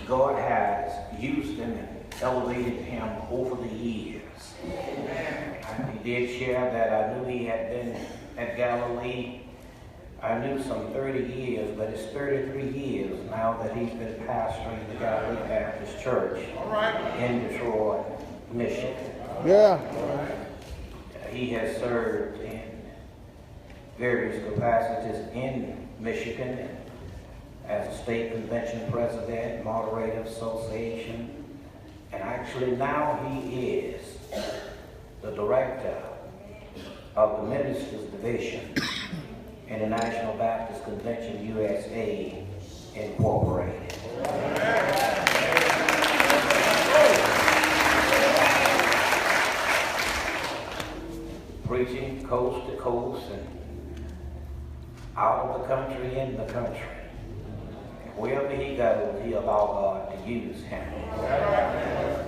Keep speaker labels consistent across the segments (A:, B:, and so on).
A: God has used him and elevated him over the years. And he did share that I knew he had been at Galilee. I knew some 30 years, but it's 33 years now that he's been pastoring the Galilee Baptist Church in Detroit, Michigan.
B: Yeah.
A: He has served in various capacities in Michigan as a state convention president, moderator of association, and actually now he is the director of the Ministers Division in the National Baptist Convention USA Incorporated. Preaching coast to coast and out of the country, in the country. Wherever he goes, he allows God to use him.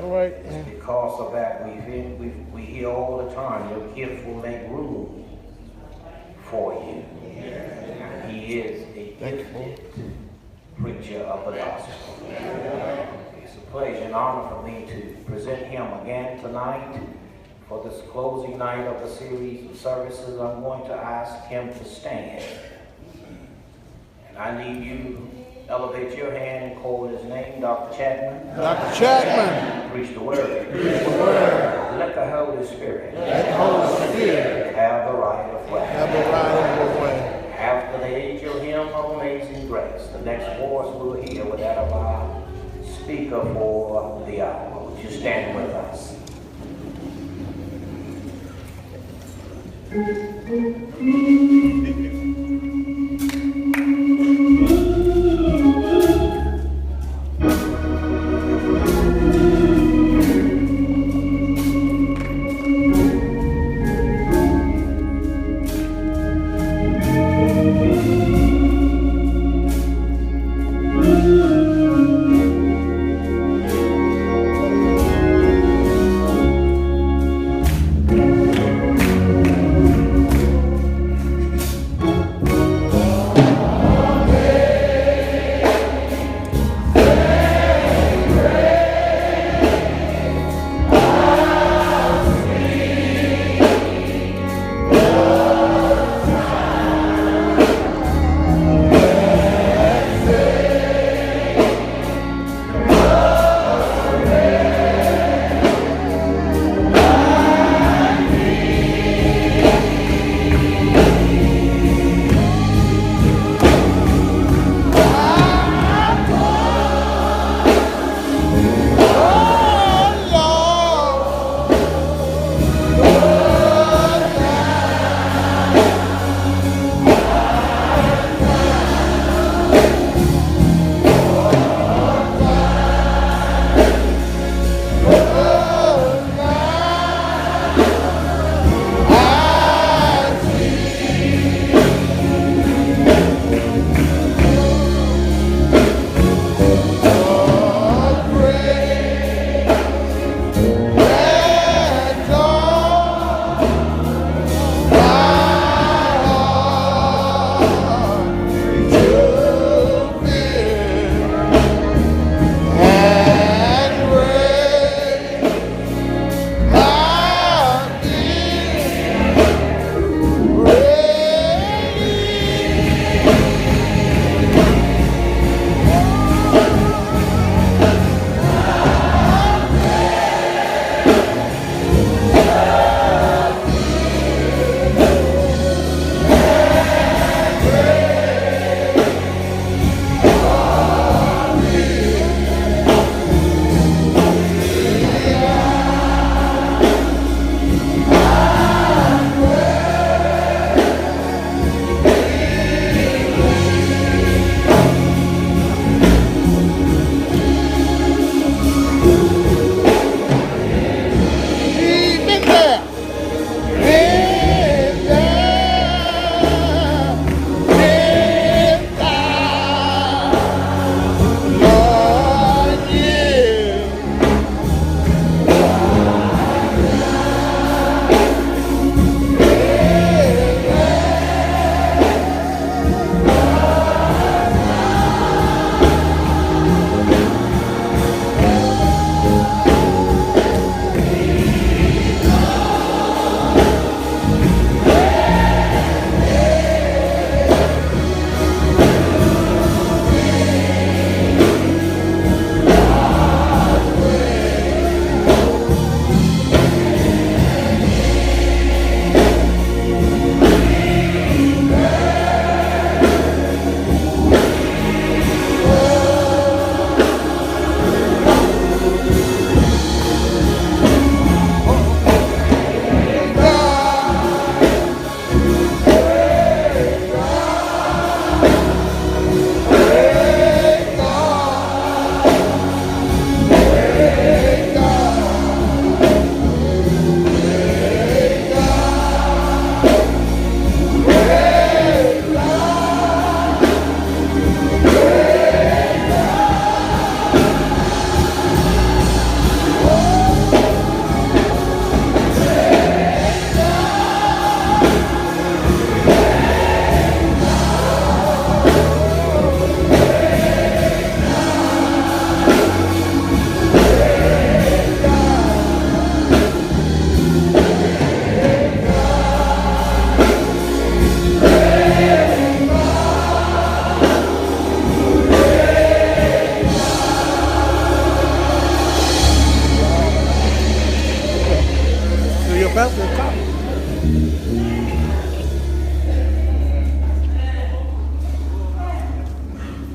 B: All right.
A: It's because of that we hear all the time, your gift will make room for you. And he is a gifted preacher of the gospel. It's a pleasure and honor for me to present him again tonight. For this closing night of the series of services, I'm going to ask him to stand. And I need you to elevate your hand and call his name, Dr. Chapman.
B: Dr. Chapman.
A: Preach the word.
B: Preach the word.
A: Let the Holy Spirit.
B: Let the Holy Spirit
A: Have the right of way.
B: have the right of your way.
A: After the angel hymn of Amazing Grace, the next voice we'll hear with that of our speaker for the hour. Would you stand with us?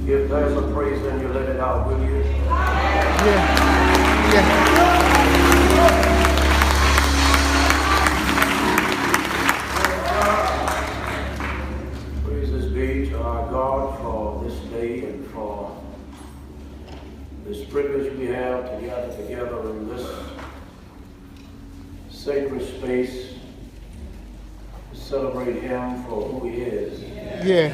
A: If there's a praise, then you let it out, will you?
B: Yeah. Yeah.
A: Praises be to our God for this day and for this privilege we have to gather together in this sacred space to celebrate Him for who He is.
B: Yeah.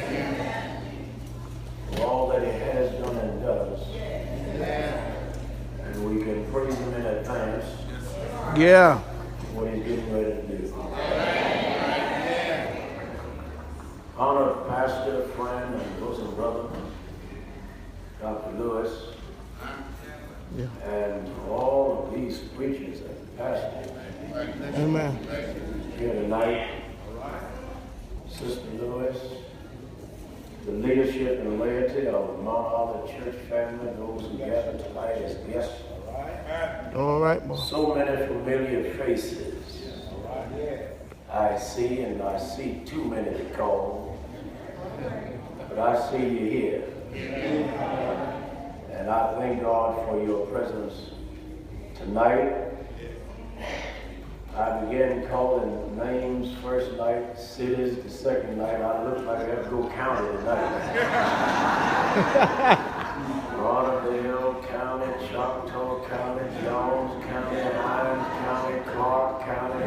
A: For all that He has done and does. And we can praise Him in advance
B: Yeah.
A: for what He's getting ready to do. Honored pastor, friend, and bosom brother, Dr. Lewis,
B: Yeah.
A: and all of these preachers and pastors
B: Amen.
A: here tonight, Sister Lewis, the leadership and laity of Mount Olive Church family, those who gather tonight as guests.
B: All right, boy.
A: So many familiar faces I see, and I see too many to call, but I see you here. And I thank God for your presence tonight. I began calling names first night, cities the second night. I looked like I had to go county tonight. Lauderdale County, Choctaw County, Jones County, Hines County, Clark County.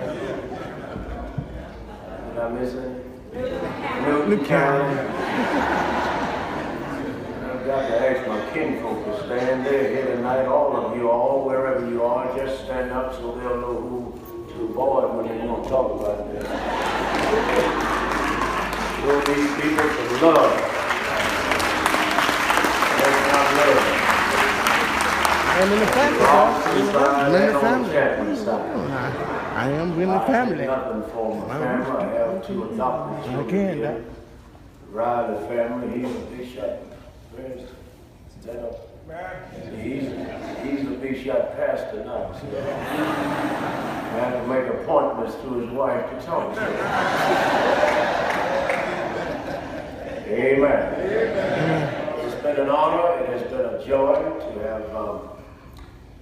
A: Did I miss any? Newton County. I've got to ask my kinfolk to stand there here tonight. All of you, all wherever you are, just stand up so they'll know who to avoid when they want to talk about this. We'll need people to love. That's not love.
B: I'm in the family, I'm in the
A: Chapman
B: family.
A: side.
B: I am in the
A: I have
B: family.
A: nothing for my family. I have two adopted children.
B: I can,
A: here.
B: Doc.
A: Riley family, he's a bishop. Where's that up? He's a bishop pastor now. So I have to make appointments to his wife to talk to her. Amen. It's been an honor. It has been a joy to have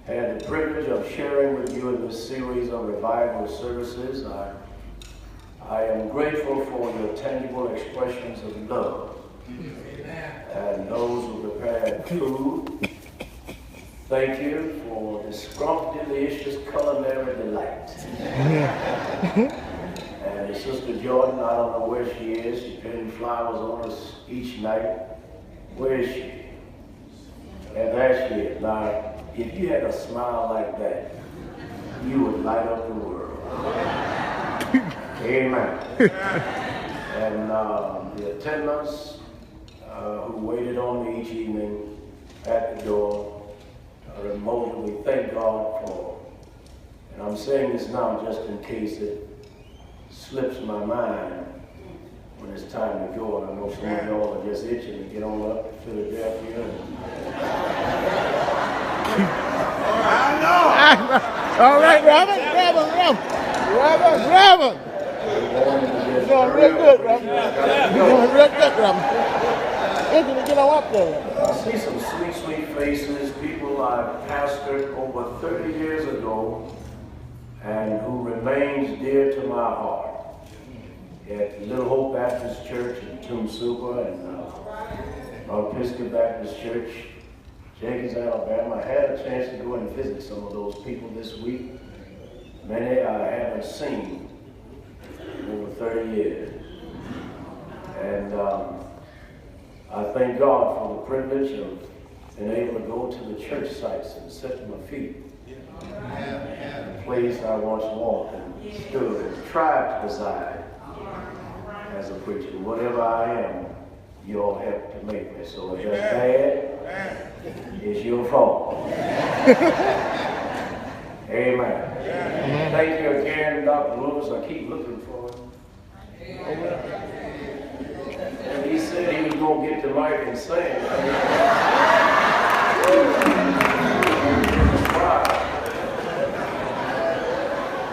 A: had the privilege of sharing with you in this series of revival services. I am grateful for your tangible expressions of love. And those who prepared food, thank you for this scrumptious culinary delight. And Sister Jordan, I don't know where she is. She's pinning flowers on us each night. Where is she? And there she is. Now, if you had a smile like that, you would light up the world. Amen. And the attendants who waited on me each evening at the door, remotely, we thank God for. And I'm saying this now just in case it slips my mind when it's time to go. And I know some of y'all are just itching to get on up to Philadelphia.
B: I know. All right, Robert. You're doing real good, Robert. You're doing real good, Robert. Get on up there.
A: I see some sweet, sweet faces, people I pastored over 30 years ago and who remains dear to my heart. At Little Hope Baptist Church in Tumsupa and Mount Pisgah Baptist Church, Jenkins, Alabama. I had a chance to go and visit some of those people this week. Many I haven't seen in over 30 years. And I thank God for the privilege of being able to go to the church sites and sit at my feet. The place I once walked and stood and tried to reside as a preacher. Whatever I am, you all helped to make me. So if that's bad, it's your fault. Amen. Thank you again, Dr. Lewis. I keep looking for him. And he said he was going to get the mic and sing.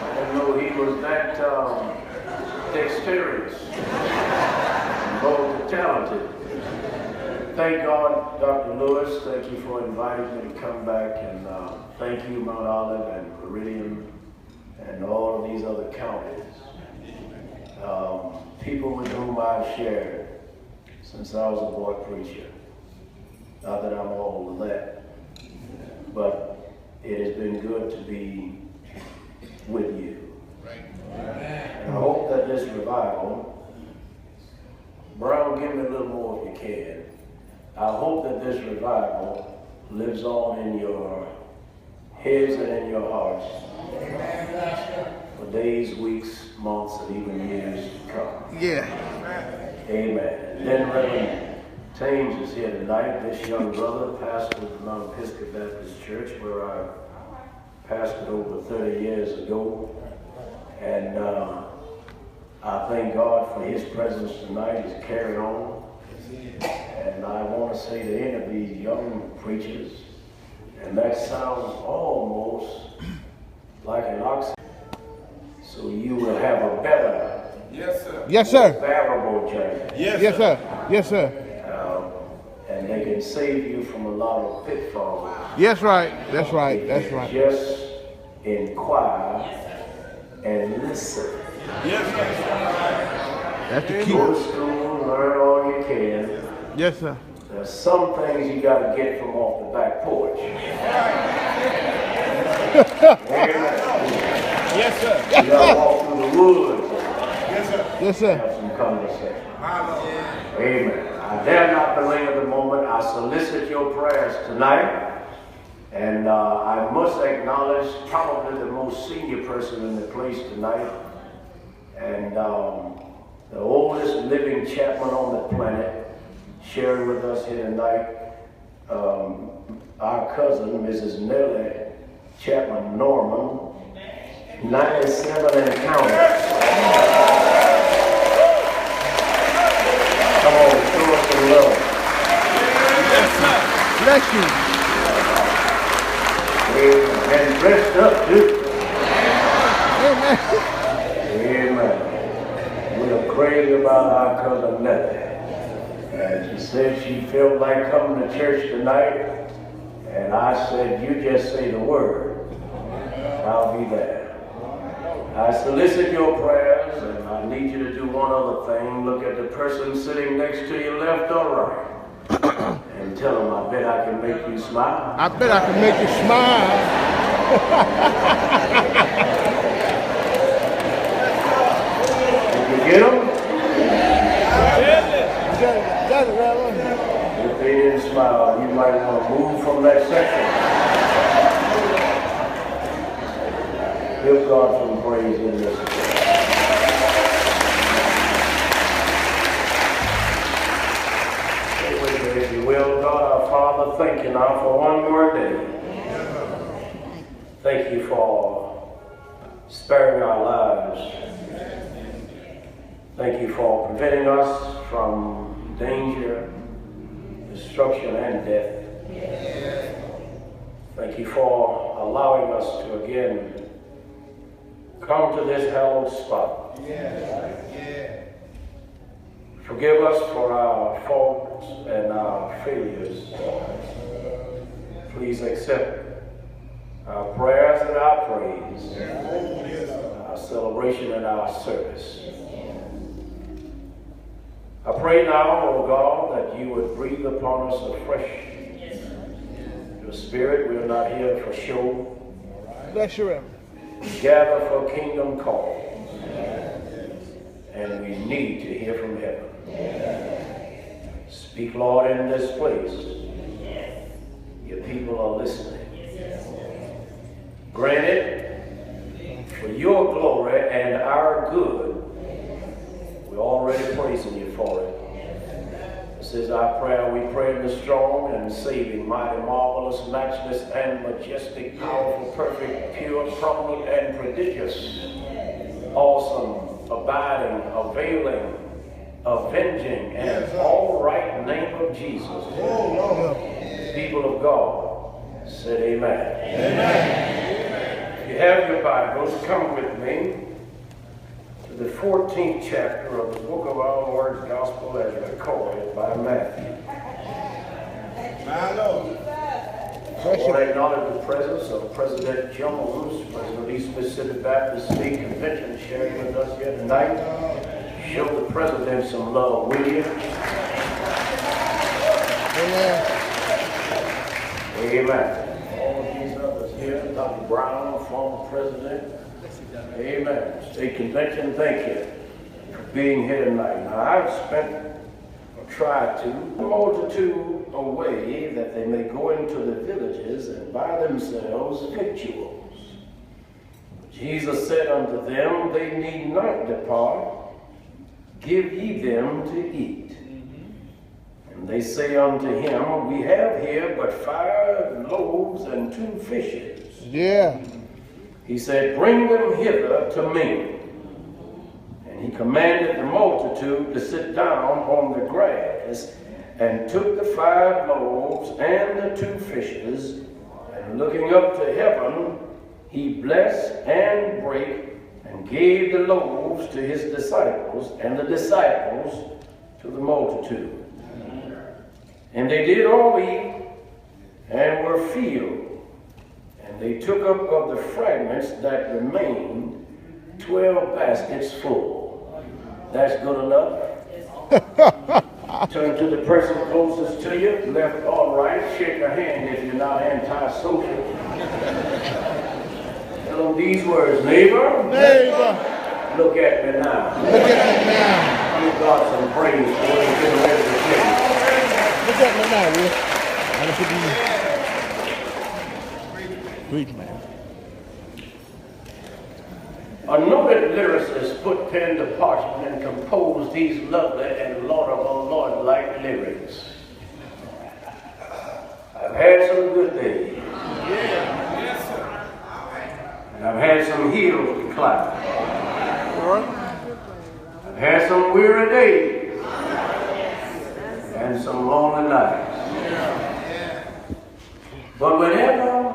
A: I didn't know he was that dexterous, both talented.
C: thank God, Dr. Lewis. Thank you for inviting me to come back. And thank you, Mount Olive and Meridian and all of these other counties. People with whom I've shared since I was a boy preacher. Not that I'm old and that, but it has been good to be with you. And I hope that this revival, Brown, give me a little more if you can. I hope that this revival lives on in your heads and in your hearts for days, weeks, months, and even years to come.
B: Yeah.
C: Amen. And then Rev.Tellis is here tonight. This young brother pastored the Mount Episcopal Baptist Church, where I pastored over 30 years ago. And I thank God for his presence tonight. He's carried on. And I want to say to any of these young preachers, and that sounds almost like an oxymoron, so you will have a better,
B: Yes, sir.
C: bearable journey.
B: Yes, sir. Yes, sir.
C: And they can save you from a lot of pitfalls.
B: Yes, right. That's right. That's right.
C: Just inquire and listen.
B: That's the key.
C: Go to school, learn all you can.
B: Yes, sir.
C: There's some things you got to get from off the back porch.
B: Yes, sir.
C: You got to walk through the woods
B: Yes,
C: and
B: sir.
C: have some conversation. Amen. I dare not belabor the moment. I solicit your prayers tonight. And I must acknowledge probably the most senior person in the place tonight. And the oldest living Chapman on the planet, sharing with us here tonight, our cousin, Mrs. Nellie Chapman Norman, 97 and counting. Come on, show us some love.
B: Bless you.
C: And dressed up too.
B: Amen.
C: Amen. We are crazy about our cousin Nellie. And she said she felt like coming to church tonight. And I said, you just say the word. I'll be there. I solicit your prayers, and I need you to do one other thing. Look at the person sitting next to you, left or right. And tell them, I bet I can make you smile.
B: I bet I can make you smile.
C: Did you get them?
B: Got it, Reverend.
C: If they didn't smile, you might want to move from that section. Give God some praise in this. Stay with me, if you will. God our Father, thank you now for one more day. Thank you for sparing our lives. Thank you for preventing us from danger, destruction, and death. Thank you for allowing us to again come to this hallowed spot. Forgive us for our faults and our failures. Please accept our prayers and our praise, our celebration and our service. I pray now, O God, that you would breathe upon us afresh your spirit. We are not here for show.
B: Bless you, Reverend.
C: We gather for kingdom call. And we need to hear from heaven. Speak, Lord, in this place. Your people are listening. Grant it for your glory and our good. We're already praising you for it. This is our prayer. We pray in the strong and saving, mighty, marvelous, matchless, and majestic, powerful, perfect, pure, prominent, and prodigious, awesome, abiding, availing, avenging, and all right name of Jesus. The people of God said amen. Amen. If you have your Bibles, come with me to the 14th chapter of the book of our Lord's Gospel as recorded by Matthew. I want to acknowledge the presence of President Jones, President of East Mississippi Baptist State Convention, sharing with us here tonight. Show the President some love, will you?
B: Amen.
C: Amen. All of these others here, Dr. Brown, former President. Amen. State Convention, thank you for being here tonight. Now, I've tried to the multitude away that they may go into the villages and buy themselves victuals. Jesus said unto them, they need not depart, give ye them to eat. And they say unto him, we have here but 5 loaves and 2 fishes.
B: Yeah.
C: He said, bring them hither to me. And he commanded the multitude to sit down on the grass, and took the 5 loaves and the 2 fishes, and looking up to heaven, he blessed and brake, and gave the loaves to his disciples, and the disciples to the multitude. And they did all eat, and were filled. And they took up of the fragments that remained 12 baskets full. That's good enough. Turn to the person closest to you, left or right. Shake a hand if you're not anti-social. Tell them these words, neighbor.
B: Neighbor.
C: Look at me now.
B: Look at me now.
C: Give God some praise for what he's getting ready to do.
B: Look at me now, Will. I'm going to preach, man.
C: A noted lyricist put pen to parchment and composed these lovely and laudable Lord-like lyrics. I've had some good days. And I've had some hills to climb. I've had some weary days. And some lonely nights. But whenever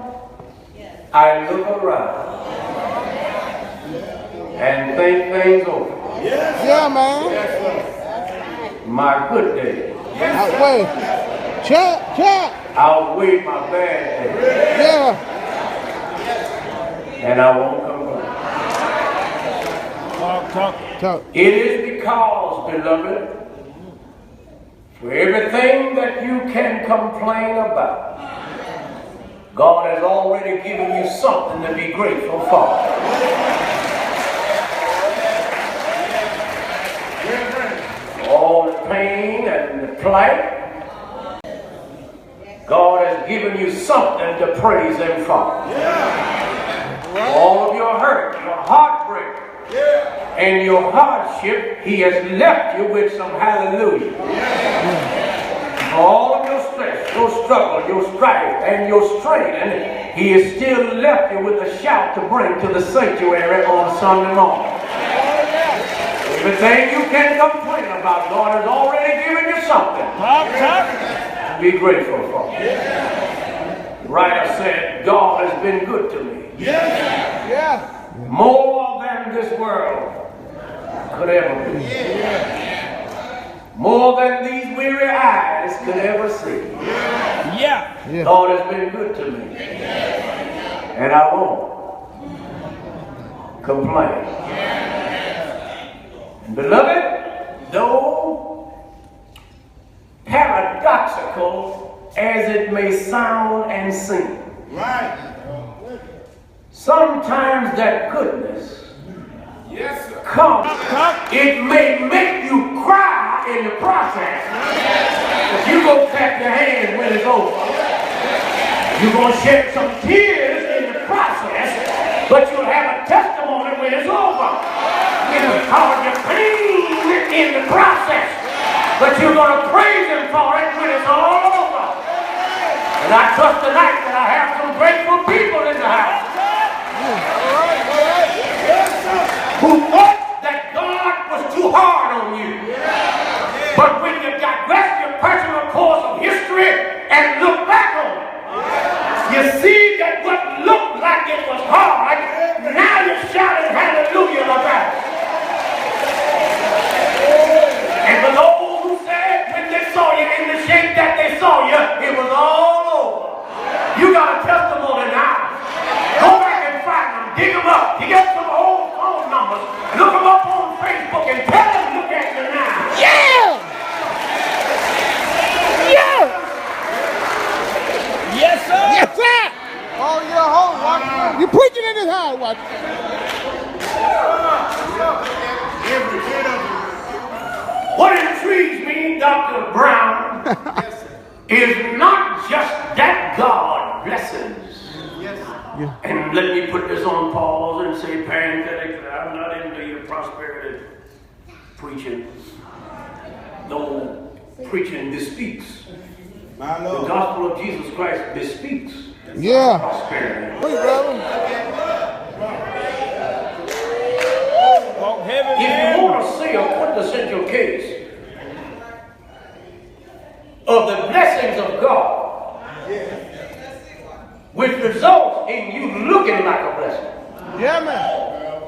C: I look around and think things over,
B: Yeah, man.
C: my good days
B: Outweigh. Chat.
C: outweigh my bad days,
B: Yeah.
C: and I won't complain.
B: Talk.
C: It is because, beloved, for everything that you can complain about, God has already given you something to be grateful for. All the pain and the plight, God has given you something to praise Him for. All of your hurt, your heartbreak, and your hardship, He has left you with some hallelujah. All of your stress, your struggle, your strife, and your strain, He has still left you with a shout to bring to the sanctuary on Sunday morning. Everything you can complain about, God has already given you something to be grateful for. The writer said, God has been good to me.
B: Yeah.
C: More than this world could ever be. More than these weary eyes could ever see. God has been good to me. And I won't complain. And beloved, though paradoxical as it may sound and seem, sometimes that goodness comes. It may make you cry in the process, but you go clap your hands when it's over. You're going to shed some tears in the process, but you'll have a testimony when it's over. It'll cause you pain in the process, but you're going to praise Him for it when it's all over. And I trust tonight that I have some grateful people in the house who thought that God was too hard on you. But when you digress your personal course of history and look back on it, you see that what looked like it was hard, now you're shouting hallelujah about it. And for those who said when they saw you in the shape that they saw you, it was all
B: I watch.
C: What intrigues me, Dr. Brown, is not just that God blesses.
B: Yeah.
C: And let me put this on pause and say parenthetically, I'm not into your prosperity preaching. No preaching bespeaks. The gospel of Jesus Christ bespeaks
B: Yeah.
C: prosperity.
B: Wait, brother.
C: If you want to see a quintessential case of the blessings of God, which results in you looking like a blessing,
B: Yeah, man.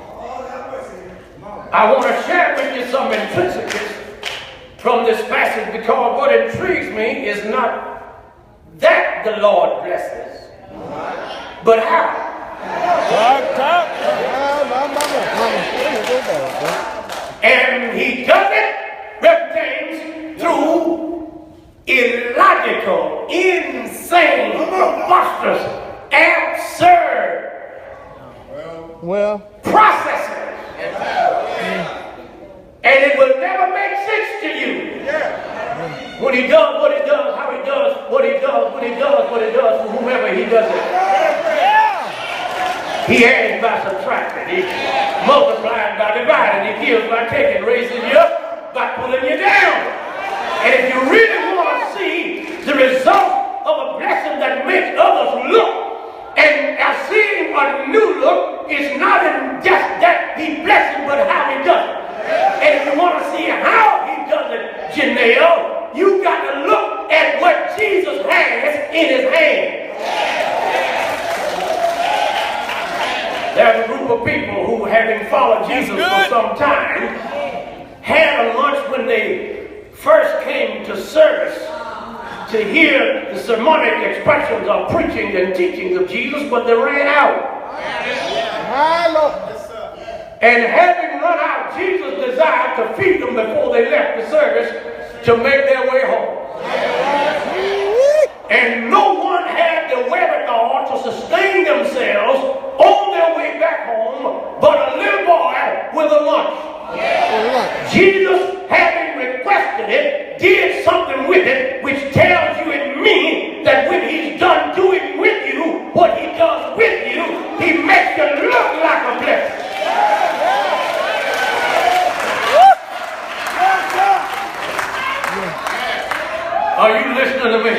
C: I want to share with you some intrinsics from this passage, because what intrigues me is not that the Lord blesses, but how.
B: Talk.
C: And he does it, Rev.Tellis, through illogical, insane, preposterous, absurd
B: Well,
C: processes. And it will never make sense to you. When he does what he does, how he does, what he does, when he does what he does, for whomever he does it. He adds by subtracting, he multiplies by dividing, he kills by taking, raises you up by pulling you down. And if you really want to see the result of a blessing that makes others look, and seeing a new look is not in just that he blesses, but how he does it. And if you want to see how he does it, Janelle, you got to look at what Jesus has in his hand. There's a group of people who, having followed Jesus for some time, had a lunch when they first came to service to hear the sermonic expressions of preaching and teachings of Jesus, but they ran out. And having run out, Jesus desired to feed them before they left the service to make their way home. And no one had the wherewithal to sustain themselves on their way back home but a little boy with a lunch. Jesus, having requested it, did something with it, which tells you and me that when he's done doing with you what he does with you, he makes you look like a blessing. Are you listening to me?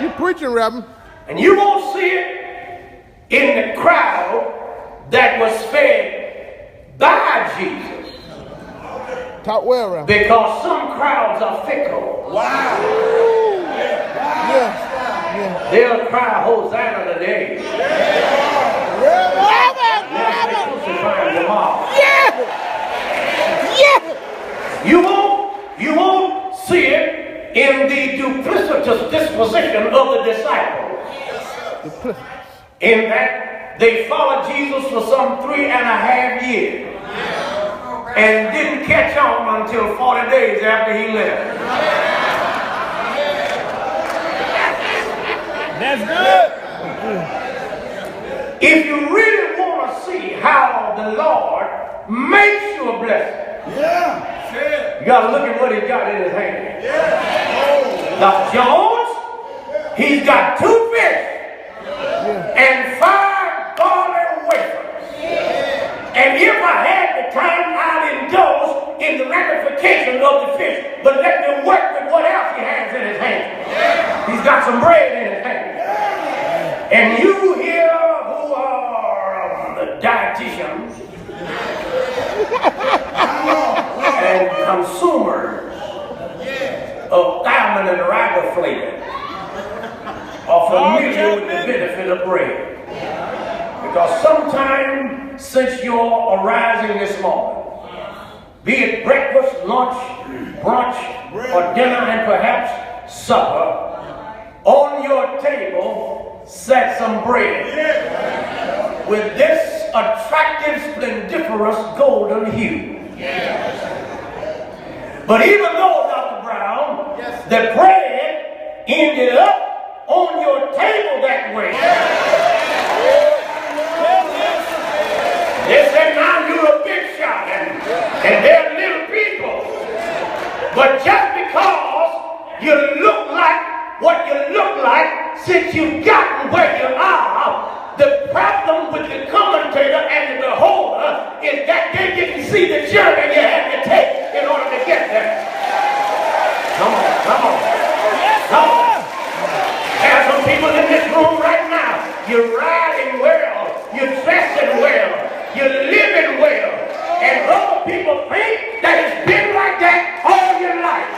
B: You preaching, Reverend.
C: And you won't see it in the crowd that was fed by Jesus.
B: Talk well, Reverend.
C: Because some crowds are fickle.
B: Yeah.
C: They'll cry Hosanna today. You won't see it in the duplicitous disposition of the disciples. In that they followed Jesus for some 3.5 years and didn't catch on until 40 days after he left.
D: That's good.
C: If you really want to see how the Lord makes you a blessing, you got to look at what he's got in his hand. Dr. Jones, he's got 2 fish and 5 barley wafers. And if I had the time, I'd indulge in the ramifications of the fish, but let me work with what else he has in his hand. He's got some bread in his hand. And you here who are the dietitians and consumers of thiamine and riboflavin are familiar with the benefit of bread. Because sometime since your arising this morning, be it breakfast, lunch, brunch, or dinner, and perhaps supper, on your table sat some bread with this attractive, splendiferous golden hue. But even though, Dr. Brown, the bread ended up on your table that way, look like what you look like since you've gotten where you are. The problem with the commentator and the beholder is that they didn't see the journey you had to take in order to get there. Come on, come on, come on. There are some people in this room right now. You're riding well, you're dressing well, you're living well, and other people think that it's been like that all your life.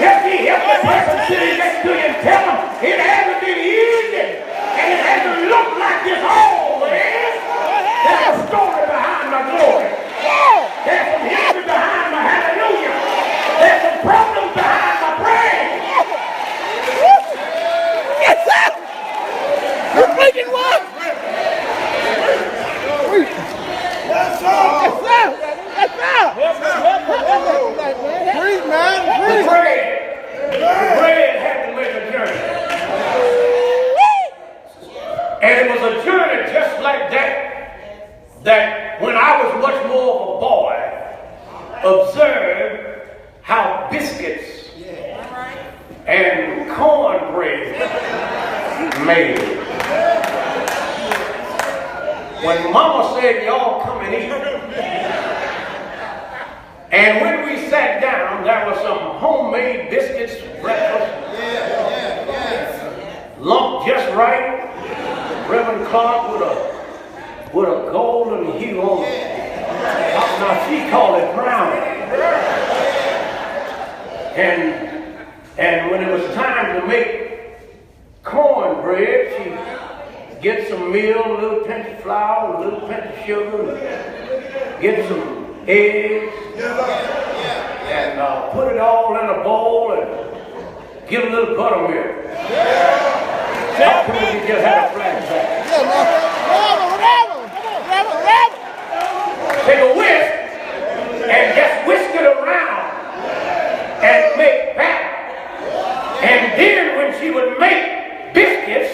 C: Help me help the person sitting next to you and tell them it hasn't been easy, and it hasn't looked like this always. There's a story behind my glory. There's some history behind my hallelujah. There's some problems behind my praise.
B: Yes, sir! You're making one! Yes, sir! Yes, sir! Yes, sir! Breathe, man!
C: The bread had to make a journey. And it was a journey just like that when I was much more of a boy, observed how biscuits and cornbread made it. When Mama said, y'all come and eat, and when we sat down, there was some homemade biscuits, breakfast, lumped just right, Reverend Clark with a golden hue on it. Now she called it brown. And when it was time to make cornbread, she get some meal, a little pinch of flour, a little pinch of sugar, get some eggs, and put it all in a bowl and get a little buttermilk. Chapman, you just had a flashback. Take a whisk and just whisk it around and make batter. And then when she would make biscuits,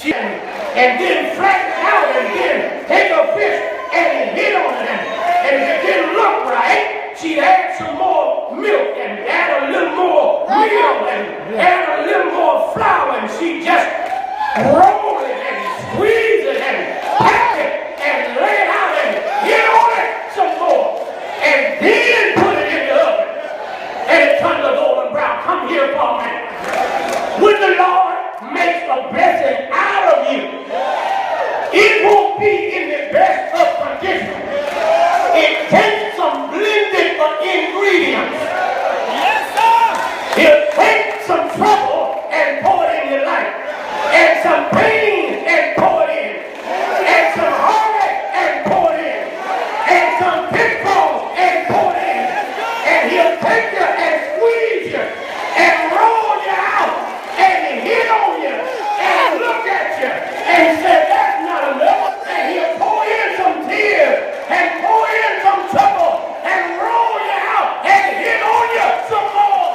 C: and then flatten it out and then take a fish and hit on it. And if it didn't look right, she'd add some more milk and add a little more meal and add a little more flour, and she'd just roll it and squeeze it and pack it and lay it out and hit on it some more. And then put it in the oven. And it turned to golden brown. Come here for a minute. When the Lord makes a blessing out of you, it won't be in the best of condition. It takes some blended ingredients. Yes, sir. He'll take some trouble and pour it in your life, and some pain and pour it in, and some heartache and pour it in, and some pitfalls and pour it in, and he'll take you and squeeze you and roll you out and hit on you and look at you and say that's not enough, and he'll pour in some tears and pour in some trouble and roll you out and hit on you some more.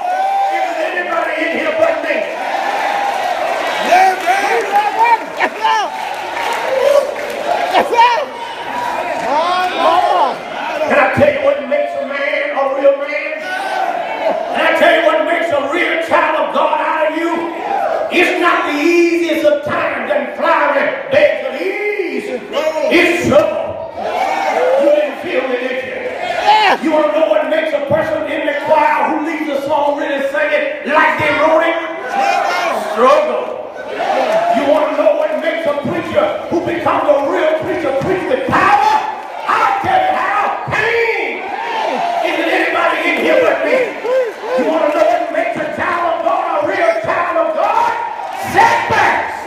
C: Is there anybody in here but me?
B: Yes, sir! Yes, sir!
C: Can I tell you what makes a man a real man? Can I tell you what makes a real child of God out of you? It's not the easiest of times and flying beds of ease. It's trouble. You didn't feel me, did you? You want to know what makes a person in the choir who leads a song really sing it like they wrote it? Struggle. You want to know what makes a preacher who becomes a real preacher preach with power? I'll tell you how. Pain. Isn't anybody in here with me? You want to know what makes a child of God a real child of God? Setbacks.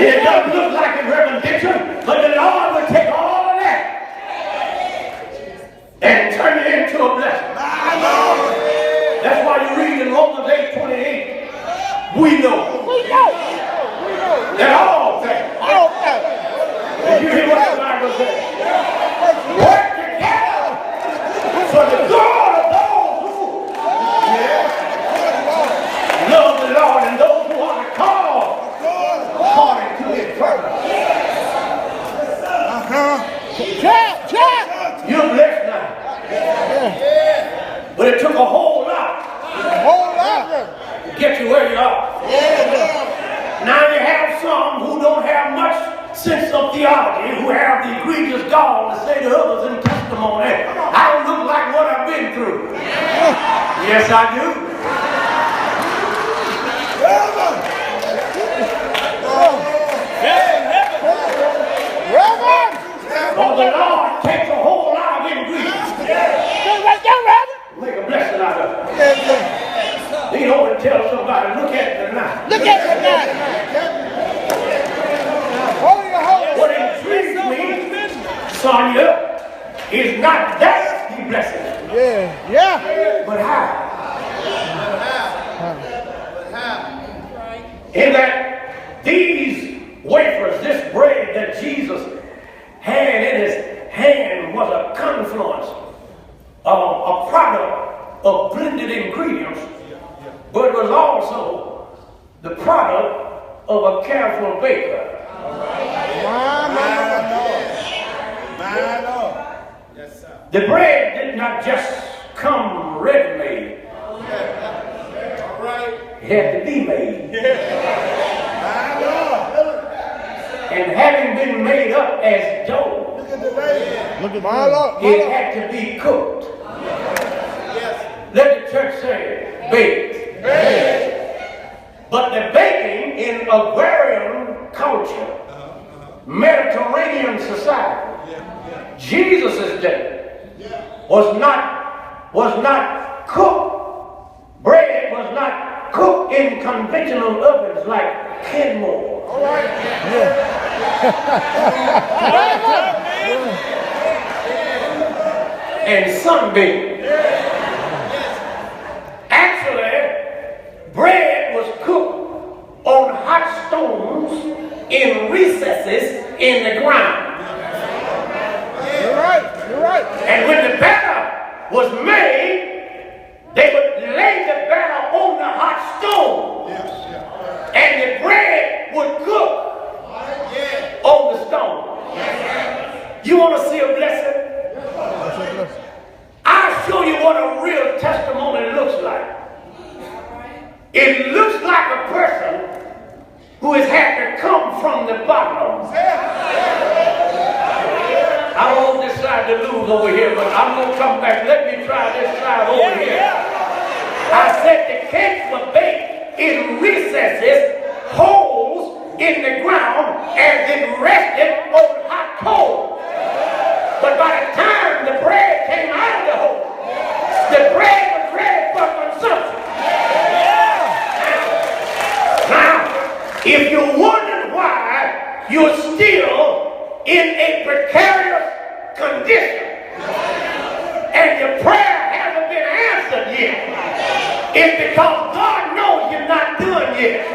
C: It doesn't look like it, Reverend Dixon, but the Lord will take all of that and turn it into a blessing. That's why you read in Romans 8:28. We know that all things. Did you hear what the Bible says? Work together for the good of those who love the Lord and those who are called according to his purpose. it took a whole lot.
B: A whole lot.
C: To get you where you are. Now you have some who don't have much sense of theology, who have the egregious gall to say to others in testimony, I don't look like what I've been through. Yes, I do. For the Lord takes a whole lot of ingredients. Make a blessing out of it. You know to tell somebody, look at it tonight.
B: Look at it tonight.
C: What intrigues me, Sonia, is not that he blessing.
B: Yeah.
C: But how? In that these wafers, this bread that Jesus had in his hand was a confluence, a product of blended ingredients, but it was also the product of a careful baker. The bread did not just come ready-made. It had to be made. And having been made up as dough, it had to be cooked. Let the church say, baked. But the baking in agrarian culture, Mediterranean society, Jesus' day, was not cooked. Bread was not cooked in conventional ovens like Kenmore. All right. And sunbeam. Actually, bread was cooked on hot stones in recesses in the ground.
B: You're right.
C: And when the batter was made, they would lay the batter on the hot stone. And the bread would cook on the stone. You want to see a blessing? I'll show you what a real testimony looks like. It looks like a person who has had to come from the bottom. I don't want this side to lose over here, but I'm going to come back. Let me try this side over here. I said the cakes were baked in recesses, holes in the ground, as it rested on hot coals. But by the time the bread came out of the hole, the bread was ready for consumption. Now, if you're wondering why you're still in a precarious condition and your prayer hasn't been answered yet, it's because God knows you're not done yet.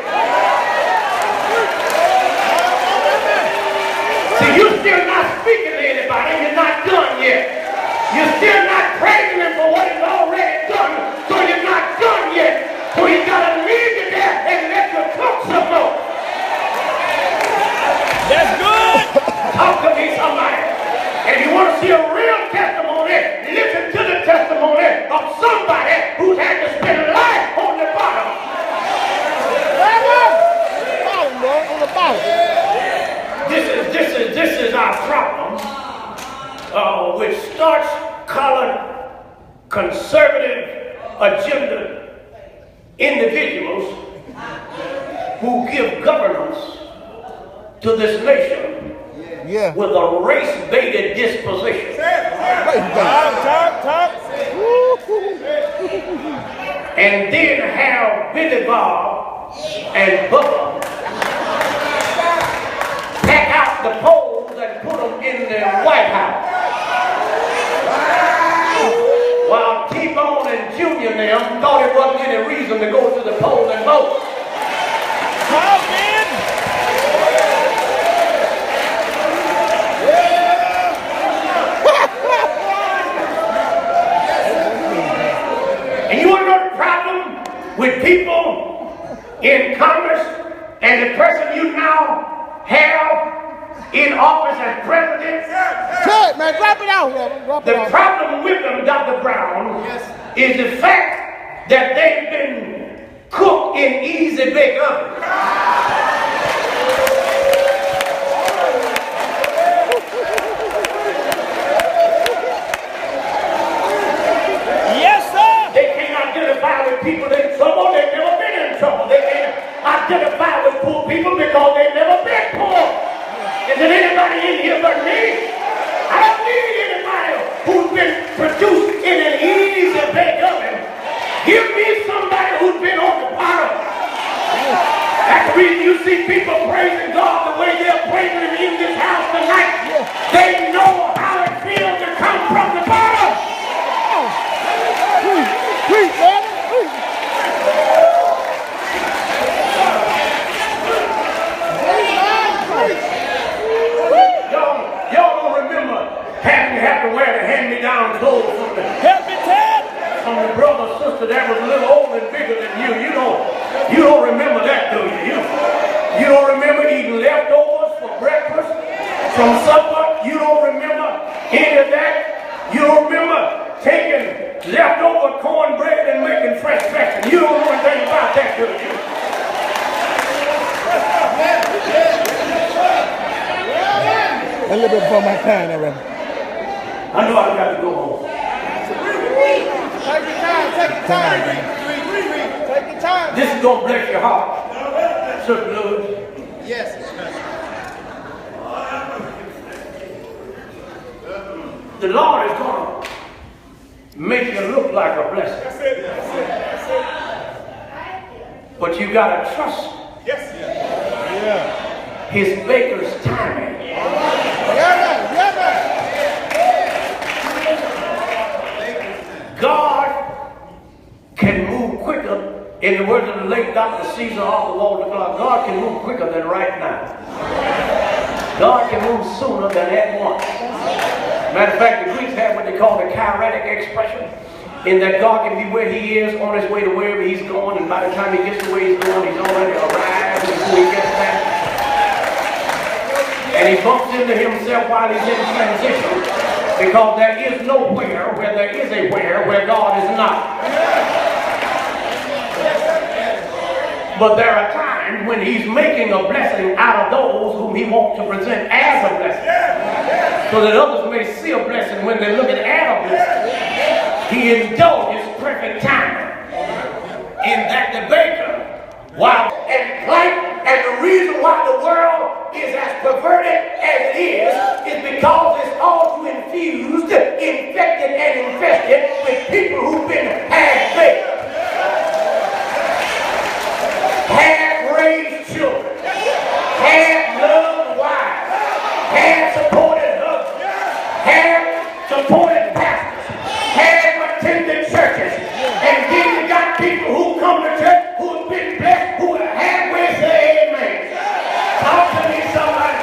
C: See, you're still not speaking to anybody, you're not done yet. You're still not praising him for what he's already done, so you're not done yet. So he's got to leave you there and let you cook some more.
D: That's good.
C: Talk to me, somebody. And if you want to see a real testimony, listen to the testimony of somebody who's had to spend life on the bottom.
B: On the bottom.
C: This is our problem, which starts colored conservative agenda individuals who give governance to this nation with a race-baited disposition. And then have Billy Bob and Bubba pack out the polls and put them in the White House. While T-Bone and Junior and them thought it wasn't any reason to go to the polls and vote. And you want to know the problem with people in Congress and the person you now have in office as president?
B: Man, drop it out, Reverend.
C: The problem with them, Dr. Brown,
A: is the fact that they've been cooked in easy bake ovens.
C: Yes, sir.
A: They can't identify with people in trouble. They've never been in trouble. They can't identify with poor people because they've never been poor. Is there anybody in here but me? I don't need anybody who's been produced in an easy bake oven. Give me somebody who's been on the bottom. That's the reason you see people praising God the way they're praising Him in this house tonight. They know how it feels to come from the bottom.
B: Preach, man. Preach.
A: Y'all don't remember having to wear the hand-me-down clothes from the
C: Help me, Ted.
A: from the brother or sister that was a little older and bigger than you. You don't remember that, do you? You don't remember eating leftovers for breakfast, from supper. You don't remember any of that. You don't remember taking leftover cornbread and making fresh dressing. You don't know anything about that, do you?
B: A little bit before my time, Reverend.
A: I know I got to go home.
B: Take your time. Take your time.
A: This is going to bless your heart, Sister Lewis.
B: Yes.
A: The Lord is going to make you look like a blessing. But you got to trust His baker's timing. God can move quicker, in the words of the late Dr. Caesar off the Walter Clark, God can move quicker than right now. God can move sooner than at once. Matter of fact, the Greeks have what they call the chirotic expression, in that God can be where He is on His way to wherever He's going, and by the time He gets to where He's going, He's already arrived before He gets there. And He bumps into Himself while He's in transition, because there is nowhere where there is a where God is not. But there are times when He's making a blessing out of those whom He wants to present as a blessing, so that others may see a blessing when they're looking at a blessing. He indulges perfect timing in that the baker, while and plight. And the reason why the world is as perverted as it is because it's all too infused, infected, and infested with people who've been half-baked, half-raised children, half-loved wives, half-supported husbands, half-supported pastors, half-attended churches, and then you got people who come to church who've been blessed, who are halfway say amen. Talk to me, somebody.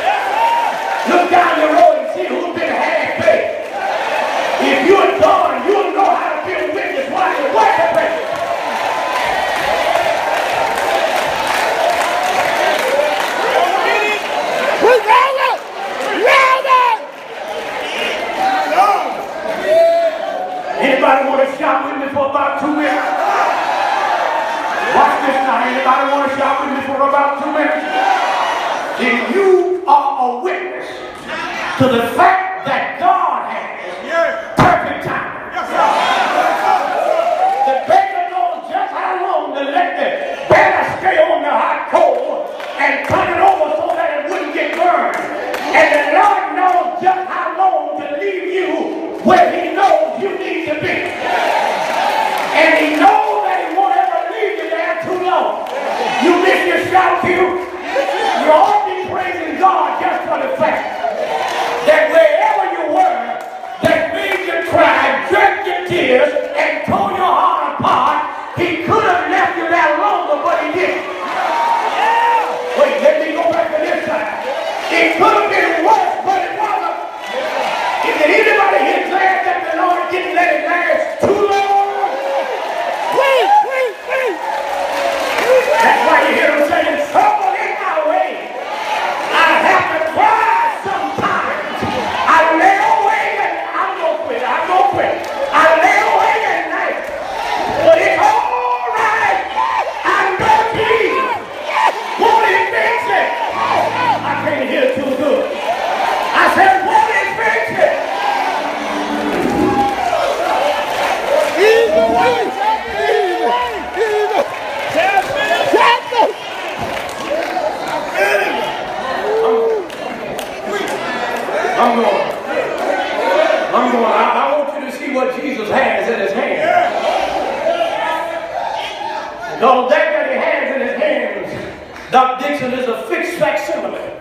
A: Look down the road and see who's been half-baked. If you're gone, you'll know how to be a witness while you're worshiping. Anybody want to shout with me for about 2 minutes? Watch this now. Anybody want to shout with me for about 2 minutes? If you are a witness to the fact that God has perfect time. The baker knows just how long to let the batter stay on the hot coal and turn it over so that it wouldn't get burned. And the Lord knows just how long to leave you where He knows you need to be. And He knows that He won't ever leave you there too long. You miss your shout, you. You ought to be praising God just for the fact that wherever you were, that made you cry, drank your tears, and tore your heart apart, He could have left you there longer, but He didn't. Wait, let me go back to this side. It could have been worse, but it wasn't. Is there anybody here glad that the Lord didn't let it last too long?
B: Wait.
A: That's why you hear Him saying, trouble in my way. I have to cry sometimes. I lay awake and I'm going to quit. I lay awake at night
C: I want you to see what Jesus has in his hand. Because that he has in his hands, Dr. Dixon, is a fixed facsimile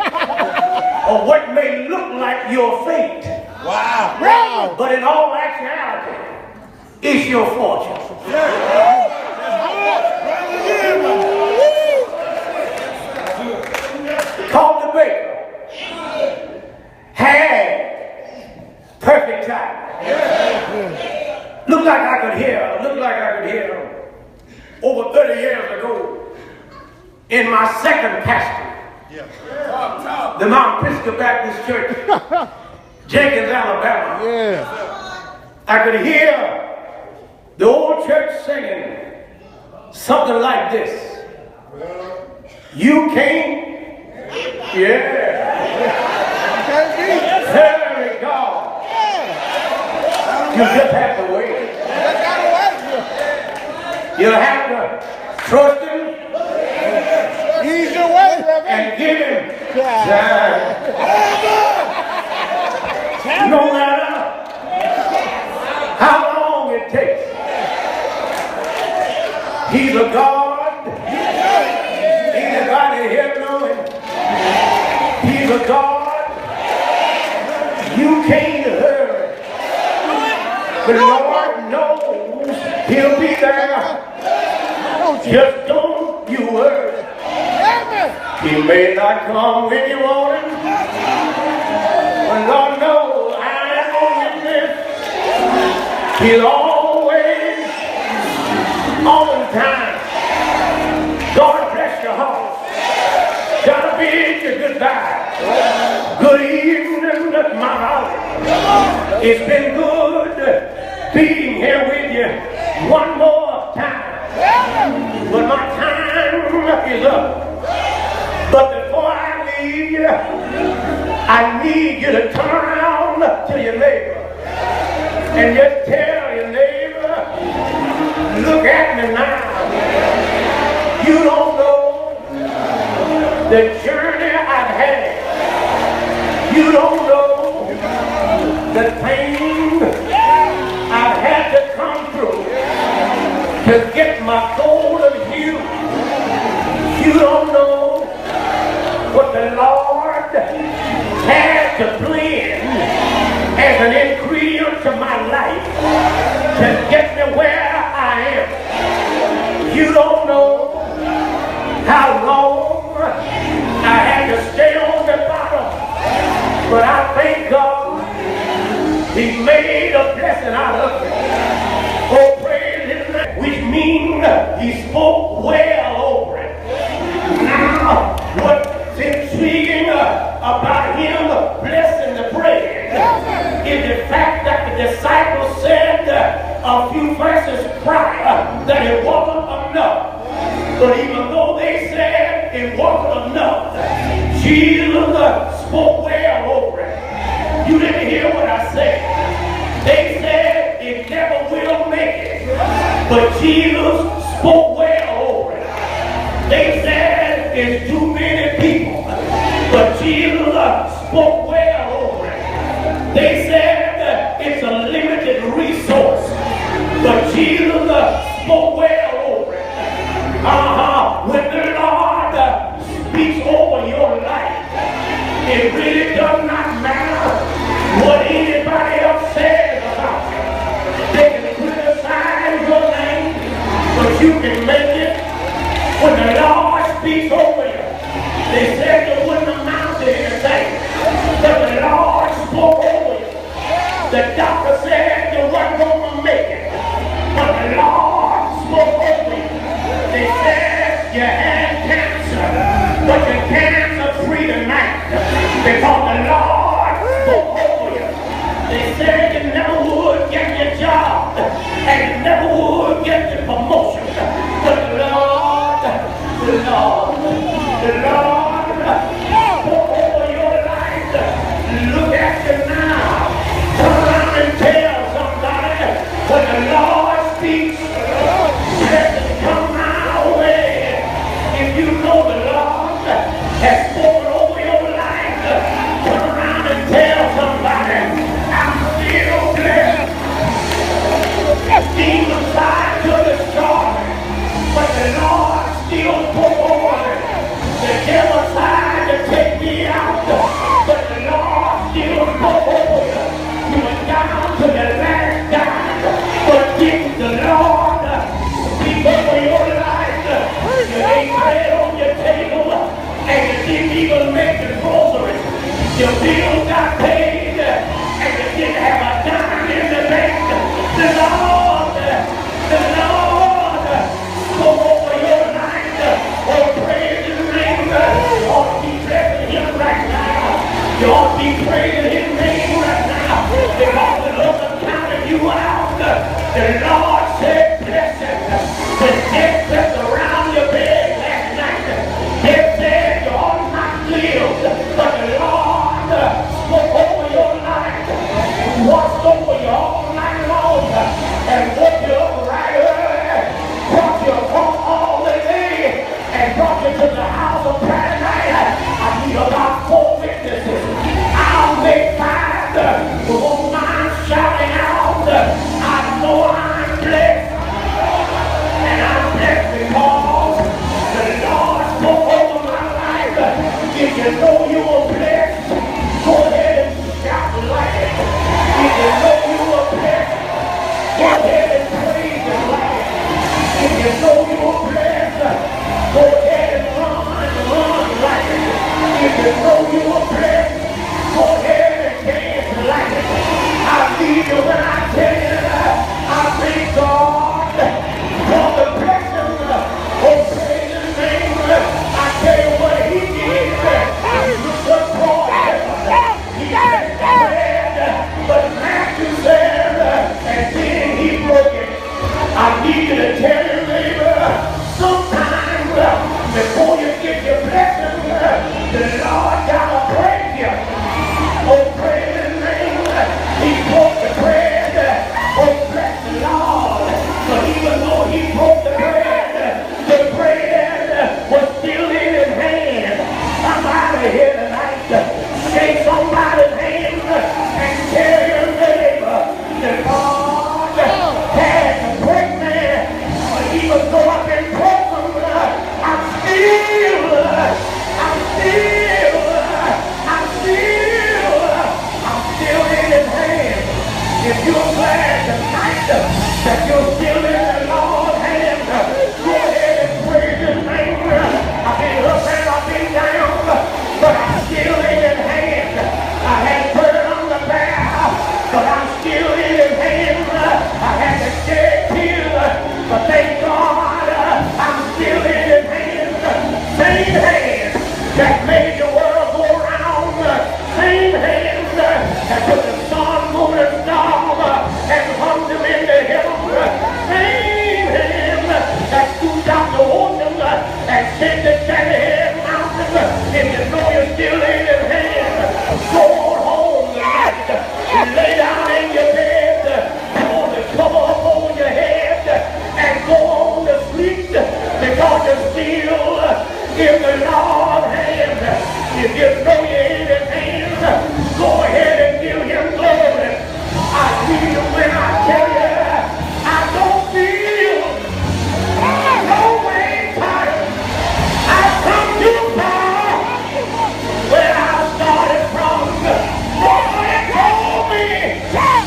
C: of what may look like your fate.
B: Wow.
C: But in all actuality, it's your fortune. Called the baker. Had perfect time. Looked like I could hear over 30 years ago in my second pastor, the Mount Pisgah Baptist Church, Jenkins, Alabama. I could hear the old church singing something like this. You can't, very God. You just have to wait. You have to trust him.
B: He's your way,
C: and give him time. No matter how long it takes. He's a God. Anybody here know him? He's a God. You can't hurry. The Lord knows he'll be there. Just don't you worry. He may not come when you want him. But Lord knows I'm on this. He's always on time. God bless your heart. Gotta bid you goodbye. Good evening, my heart. It's been good being here with you one more time. But my time is up. But before I leave you, I need you to turn around to your neighbor and just tell your neighbor, look at me now. You don't know the journey I've had. You don't know the pain I've had to come through to get my goal of you. You don't know what the Lord had to plan as an ingredient to my life to get me where I am. You don't know how long I had to stay on the bottom, but I thank God He made a blessing out of it. Oh, praise His name, which means He spoke well over it. Now, what's intriguing about Him blessing the bread is the fact that the disciples said a few verses prior that it wasn't enough. But even though they said it wasn't enough, Jesus spoke well over it. You didn't hear what I said. They said it never will make it. But Jesus spoke well over it. They said it's too many people. But Jesus spoke well over it. They said it's a limited resource. But Jesus spoke well over it. When the Lord speaks over your life, it really does not matter what anybody else says about you. They can criticize your name, but you can make it. When the Lord speaks over you, they said you wouldn't amount to anything, but the Lord spoke over you. The doctor said you weren't going to make it, but the Lord spoke over you. They said you had cancer, but you're cancer-free tonight because the Lord spoke over you. They said you never would get your job and you never would get the promotion, but The Lord said blessing. The death slept around your bed last night. They said you ought not live. But the Lord spoke over your life. Watched over you all night long. And woke you up right early. Brought you home all the day. And brought you to the house of prayer tonight. I need about 4 witnesses. I'll make 5 who won't mind shouting out. I know I'm blessed. And I'm blessed because the Lord spoke over my life. If you know you were blessed, go ahead and shout like it. If you know you were blessed, go ahead and praise Him like it. If you know you were blessed, go ahead and run like it. If you know you were blessed, go ahead and dance like it. I need you when I tell you I thank God for the blessing of praise His name. I tell you what He did. He took the cross. He took the bread, but Matthew said, and then He broke it. I need you to tell your neighbor, sometimes before you get your blessing, the Lord gotta praise you. Oh, praise His name. He broke the bread. Oh, bless the Lord. But even though He broke the bread was still in His hand. I'm out of here tonight. Shake somebody's hand and tell your neighbor that God had to break me. But even though I've been broken, I'm still in His hand. If you're glad tonight that you're still in the Lord's hand, go ahead and praise His name. I've been up and I've been down, but I'm still in His hand. I had burn on the bear, but I'm still in His hand. I had to shed tears, but thank God I'm still in His hand. Same hand that made the world go round. Same hand that put the sun, moon, and stars and hung them in the heavens. Same hand that scooped out the ocean and sent the Galilee mountains. If you know you're still in His hand, go on home tonight. Lay down in your bed, pull the cover up over your head, and go on to sleep because you're still in the Lord's hand. If you know you're in His hand, go ahead and give Him glory. I feel when I tell you, I don't feel no way tired. I've come too far where I started from. Nobody told me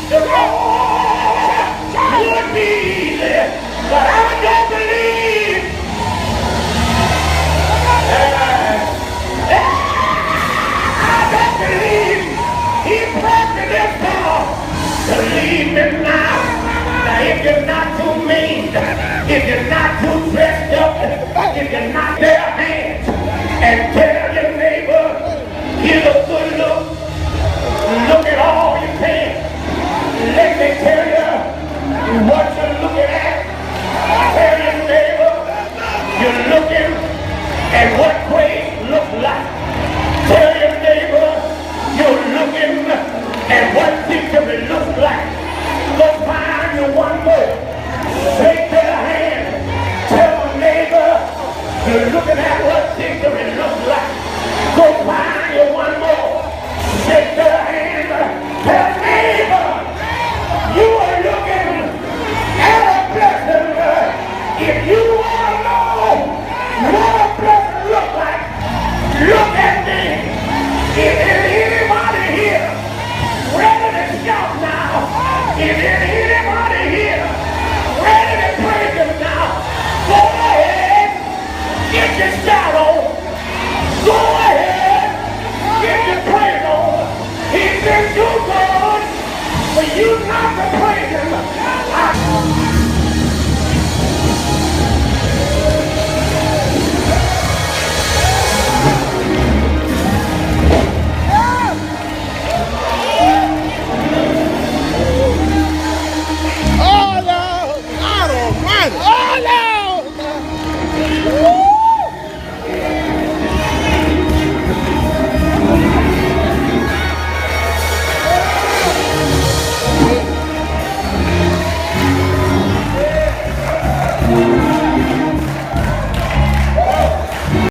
C: the road would be easy, but I don't believe. I don't believe He brought me this far to leave me now. Now if you're not too mean, if you're not too dressed up, if you're not their hands, and tell your neighbor, here's a good look. Look at all you can. Let me tell you what you're looking at. Tell your neighbor, you're looking at what praise looks like. Tell your neighbor, you're looking at what victory looks like. Go find you one more. Shake their hand. Tell a neighbor, you're looking at what victory looks like. Go find you one more. Shake their hand. Tell neighbor, you are looking at a blessing. If you want to know what a blessing looks like, look at me. Is there anybody here ready to shout now? Is there anybody here ready to praise Him now? Go ahead, get your shout on. Go ahead, get your praise on. He's been too good for you not to praise Him.